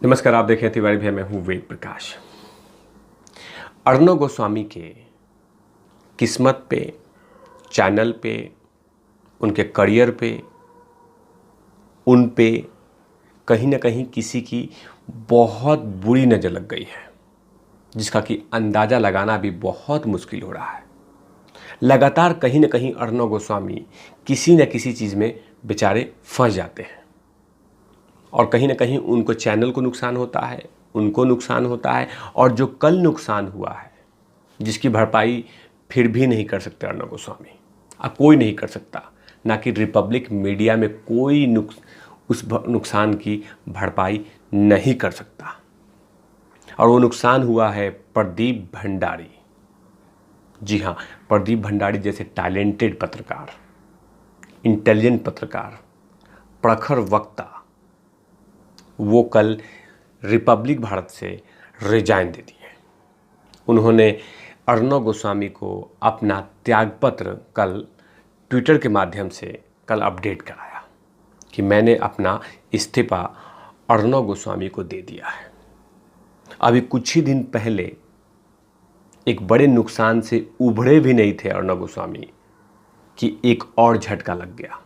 नमस्कार, आप देखें तिवारी भैया, मैं हूँ वेद प्रकाश। अर्णव गोस्वामी के किस्मत पे, चैनल पे, उनके करियर पे, उन पे कहीं ना कहीं किसी की बहुत बुरी नज़र लग गई है, जिसका कि अंदाज़ा लगाना भी बहुत मुश्किल हो रहा है। लगातार कहीं ना कहीं अर्णव गोस्वामी किसी न किसी चीज़ में बेचारे फंस जाते हैं और कहीं ना कहीं उनको चैनल को नुकसान होता है, उनको नुकसान होता है, और जो कल नुकसान हुआ है जिसकी भरपाई फिर भी नहीं कर सकते अर्णव गोस्वामी। अब कोई नहीं कर सकता, ना कि रिपब्लिक मीडिया में कोई उस नुकसान की भरपाई नहीं कर सकता। और वो नुकसान हुआ है प्रदीप भंडारी। जी हाँ, प्रदीप भंडारी जैसे टैलेंटेड पत्रकार, इंटेलिजेंट पत्रकार, प्रखर वक्ता, वो कल रिपब्लिक भारत से रिजाइन दे दिए। उन्होंने अर्णव गोस्वामी को अपना त्यागपत्र कल ट्विटर के माध्यम से कल अपडेट कराया कि मैंने अपना इस्तीफा अर्णव गोस्वामी को दे दिया है। अभी कुछ ही दिन पहले एक बड़े नुकसान से उभरे भी नहीं थे अर्णव गोस्वामी कि एक और झटका लग गया,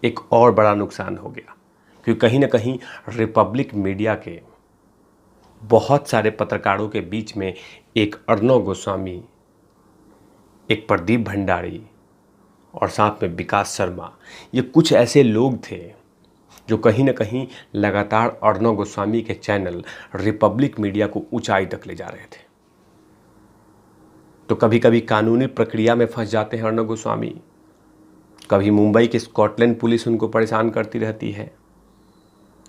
एक और बड़ा नुकसान हो गया। क्योंकि कहीं ना कहीं रिपब्लिक मीडिया के बहुत सारे पत्रकारों के बीच में एक अर्णव गोस्वामी, एक प्रदीप भंडारी और साथ में विकास शर्मा, ये कुछ ऐसे लोग थे जो कहीं ना कहीं लगातार अर्णव गोस्वामी के चैनल रिपब्लिक मीडिया को ऊंचाई तक ले जा रहे थे। तो कभी कभी कानूनी प्रक्रिया में फंस जाते हैं अर्णव गोस्वामी, कभी मुंबई की स्कॉटलैंड पुलिस उनको परेशान करती रहती है,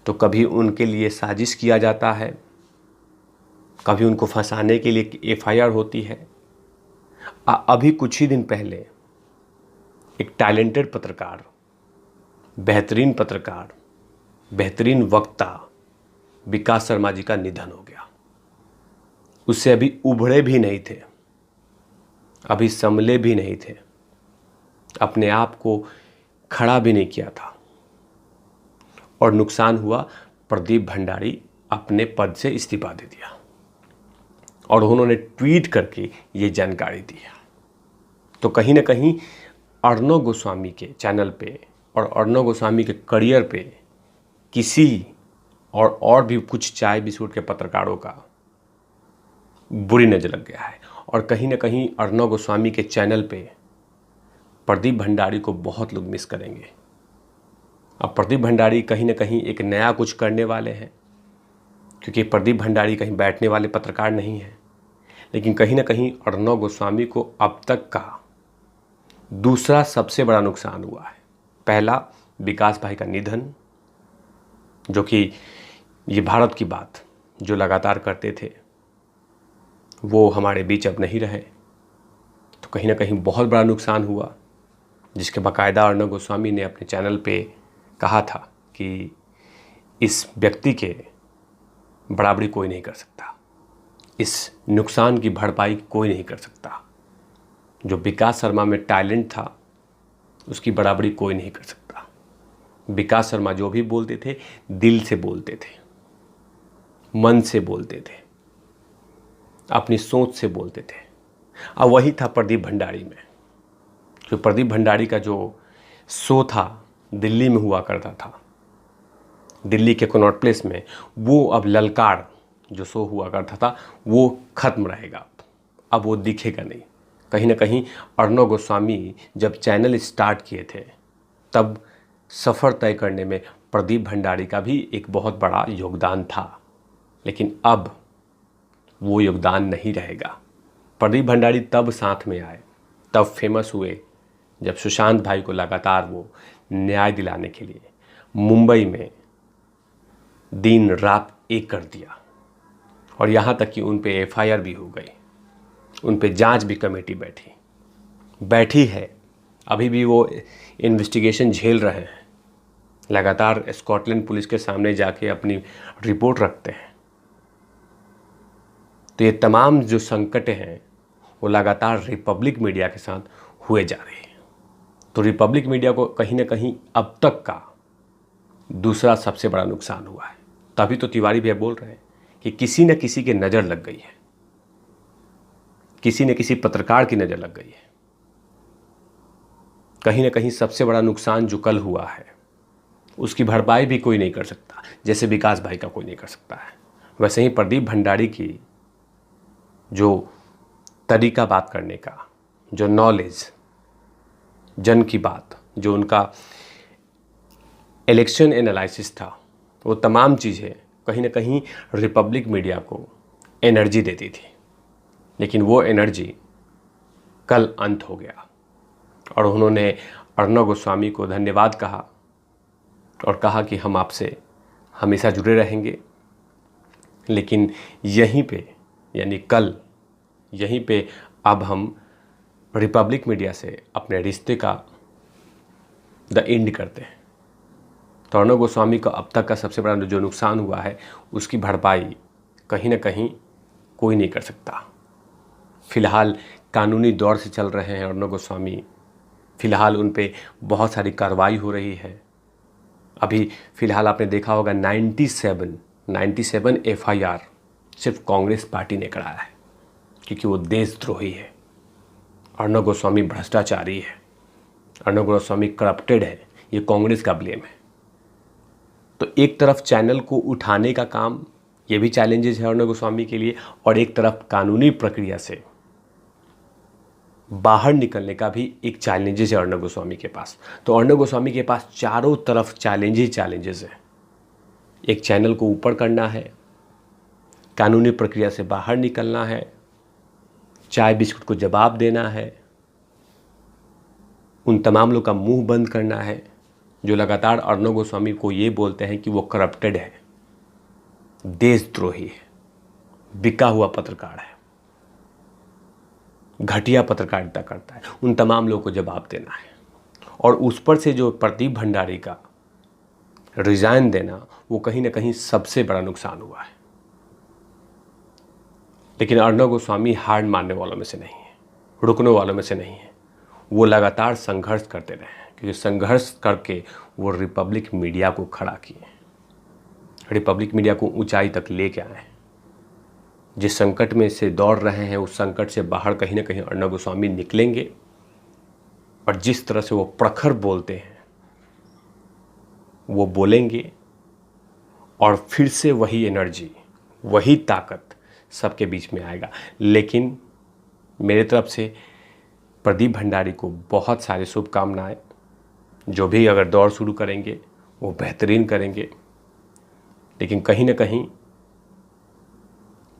तो कभी उनके लिए साजिश किया जाता है, कभी उनको फंसाने के लिए एफआईआर होती है। अभी कुछ ही दिन पहले एक टैलेंटेड पत्रकार, बेहतरीन पत्रकार, बेहतरीन वक्ता विकास शर्मा जी का निधन हो गया। उससे अभी उभरे भी नहीं थे, अभी संभले भी नहीं थे, अपने आप को खड़ा भी नहीं किया था, और नुकसान हुआ। प्रदीप भंडारी अपने पद से इस्तीफा दे दिया और उन्होंने ट्वीट करके ये जानकारी दी। तो कहीं ना कहीं अर्णव गोस्वामी के चैनल पे और अर्णव गोस्वामी के करियर पे किसी और भी कुछ चाय बिस्कुट के पत्रकारों का बुरी नज़र लग गया है। और कहीं ना कहीं अर्णव गोस्वामी के चैनल पे प्रदीप भंडारी को बहुत लोग मिस करेंगे। अब प्रदीप भंडारी कहीं ना कहीं एक नया कुछ करने वाले हैं, क्योंकि प्रदीप भंडारी कहीं बैठने वाले पत्रकार नहीं हैं। लेकिन कहीं ना कहीं अर्णव गोस्वामी को अब तक का दूसरा सबसे बड़ा नुकसान हुआ है। पहला विकास भाई का निधन, जो कि ये भारत की बात जो लगातार करते थे, वो हमारे बीच अब नहीं रहे। तो कहीं ना कहीं बहुत बड़ा नुकसान हुआ, जिसके बाकायदा अर्णव गोस्वामी ने अपने चैनल पे कहा था कि इस व्यक्ति के बराबरी कोई नहीं कर सकता, इस नुकसान की भरपाई कोई नहीं कर सकता। जो विकास शर्मा में टैलेंट था उसकी बराबरी कोई नहीं कर सकता। विकास शर्मा जो भी बोलते थे दिल से बोलते थे, मन से बोलते थे, अपनी सोच से बोलते थे। अब वही था प्रदीप भंडारी में। जो प्रदीप भंडारी का जो शो था दिल्ली में हुआ करता था, दिल्ली के कनॉट प्लेस में, वो अब ललकार जो शो हुआ करता था वो ख़त्म रहेगा। अब वो दिखेगा नहीं। कहीं ना कहीं अर्णव गोस्वामी जब चैनल स्टार्ट किए थे तब सफ़र तय करने में प्रदीप भंडारी का भी एक बहुत बड़ा योगदान था, लेकिन अब वो योगदान नहीं रहेगा। प्रदीप भंडारी तब साथ में आए, तब फेमस हुए, जब सुशांत भाई को लगातार वो न्याय दिलाने के लिए मुंबई में दिन रात एक कर दिया। और यहाँ तक कि उन पे एफआईआर भी हो गई, उन पे जांच भी कमेटी बैठी है। अभी भी वो इन्वेस्टिगेशन झेल रहे हैं, लगातार स्कॉटलैंड पुलिस के सामने जाके अपनी रिपोर्ट रखते हैं। तो ये तमाम जो संकटें हैं वो लगातार रिपब्लिक मीडिया के साथ हुए जा रहे हैं। तो रिपब्लिक मीडिया को कहीं ना कहीं अब तक का दूसरा सबसे बड़ा नुकसान हुआ है। तभी तो तिवारी भैया बोल रहे हैं कि किसी न किसी की नज़र लग गई है, किसी न किसी पत्रकार की नज़र लग गई है। कहीं ना कहीं सबसे बड़ा नुकसान जो कल हुआ है उसकी भरपाई भी कोई नहीं कर सकता, जैसे विकास भाई का कोई नहीं कर सकता है, वैसे ही प्रदीप भंडारी की जो तरीका बात करने का, जो नॉलेज, जन की बात, जो उनका इलेक्शन एनालिसिस था, वो तमाम चीज़ें कहीं ना कहीं रिपब्लिक मीडिया को एनर्जी देती थी। लेकिन वो एनर्जी कल अंत हो गया और उन्होंने अर्णव गोस्वामी को धन्यवाद कहा और कहा कि हम आपसे हमेशा जुड़े रहेंगे। लेकिन यहीं पे, यानी कल यहीं पे अब हम रिपब्लिक मीडिया से अपने रिश्ते का द एंड करते हैं। तो अर्णव गोस्वामी को अब तक का सबसे बड़ा जो नुकसान हुआ है उसकी भरपाई कहीं ना कहीं कोई नहीं कर सकता। फ़िलहाल कानूनी दौर से चल रहे हैं अर्णव गोस्वामी, फ़िलहाल उन पे बहुत सारी कार्रवाई हो रही है। अभी फ़िलहाल आपने देखा होगा 97 FIR सिर्फ कांग्रेस पार्टी ने कराया है, क्योंकि वो देशद्रोही है। अर्णव गोस्वामी भ्रष्टाचारी है, अर्णव गोस्वामी करप्टेड है, ये कांग्रेस का ब्लेम है। तो एक तरफ चैनल को उठाने का काम, ये भी चैलेंजेस है अर्णव गोस्वामी के लिए, और एक तरफ कानूनी प्रक्रिया से बाहर निकलने का भी एक चैलेंजेस है अर्णव गोस्वामी के पास। तो अर्णव गोस्वामी के पास चारों तरफ चैलेंजेस है। एक चैनल को ऊपर करना है, कानूनी प्रक्रिया से बाहर निकलना है, चाय बिस्कुट को जवाब देना है, उन तमाम लोग का मुंह बंद करना है जो लगातार अर्णव गोस्वामी को ये बोलते हैं कि वो करप्टेड है, देशद्रोही है, बिका हुआ पत्रकार है, घटिया पत्रकारिता करता है। उन तमाम लोगों को जवाब देना है। और उस पर से जो प्रदीप भंडारी का रिजाइन देना, वो कहीं ना कहीं सबसे बड़ा नुकसान हुआ है। लेकिन अर्णव गोस्वामी हार मानने वालों में से नहीं है, रुकने वालों में से नहीं है। वो लगातार संघर्ष करते रहे हैं, क्योंकि संघर्ष करके वो रिपब्लिक मीडिया को खड़ा किए, रिपब्लिक मीडिया को ऊंचाई तक लेके आए। जिस संकट में से दौड़ रहे हैं उस संकट से बाहर कहीं ना कहीं अर्णव गोस्वामी निकलेंगे। और जिस तरह से वो प्रखर बोलते हैं वो बोलेंगे, और फिर से वही एनर्जी, वही ताकत सबके बीच में आएगा। लेकिन मेरे तरफ से प्रदीप भंडारी को बहुत सारी शुभकामनाएं। जो भी अगर दौड़ शुरू करेंगे वो बेहतरीन करेंगे। लेकिन कहीं ना कहीं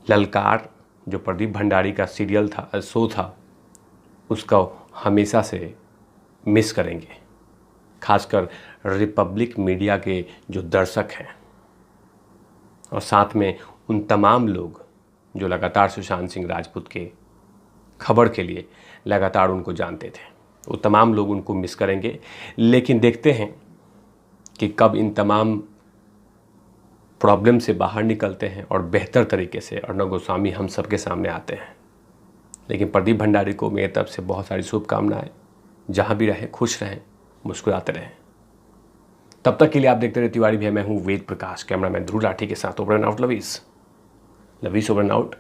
ललकार जो प्रदीप भंडारी का सीरियल था, शो था, उसका हमेशा से मिस करेंगे। खासकर रिपब्लिक मीडिया के जो दर्शक हैं, और साथ में उन तमाम लोग जो लगातार सुशांत सिंह राजपूत के खबर के लिए लगातार उनको जानते थे, वो तमाम लोग उनको मिस करेंगे। लेकिन देखते हैं कि कब इन तमाम प्रॉब्लम से बाहर निकलते हैं और बेहतर तरीके से अर्णव गोस्वामी हम सबके सामने आते हैं। लेकिन प्रदीप भंडारी को मेरी तरफ से बहुत सारी शुभकामनाएं। जहाँ भी रहें खुश रहें, मुस्कुराते रहें। तब तक के लिए आप देखते रहे तिवारी भैया। मैं हूँ वेद प्रकाश, कैमरामैन ध्रुव राठी के साथ। Over and out. लवीस ओवर एंड आउट।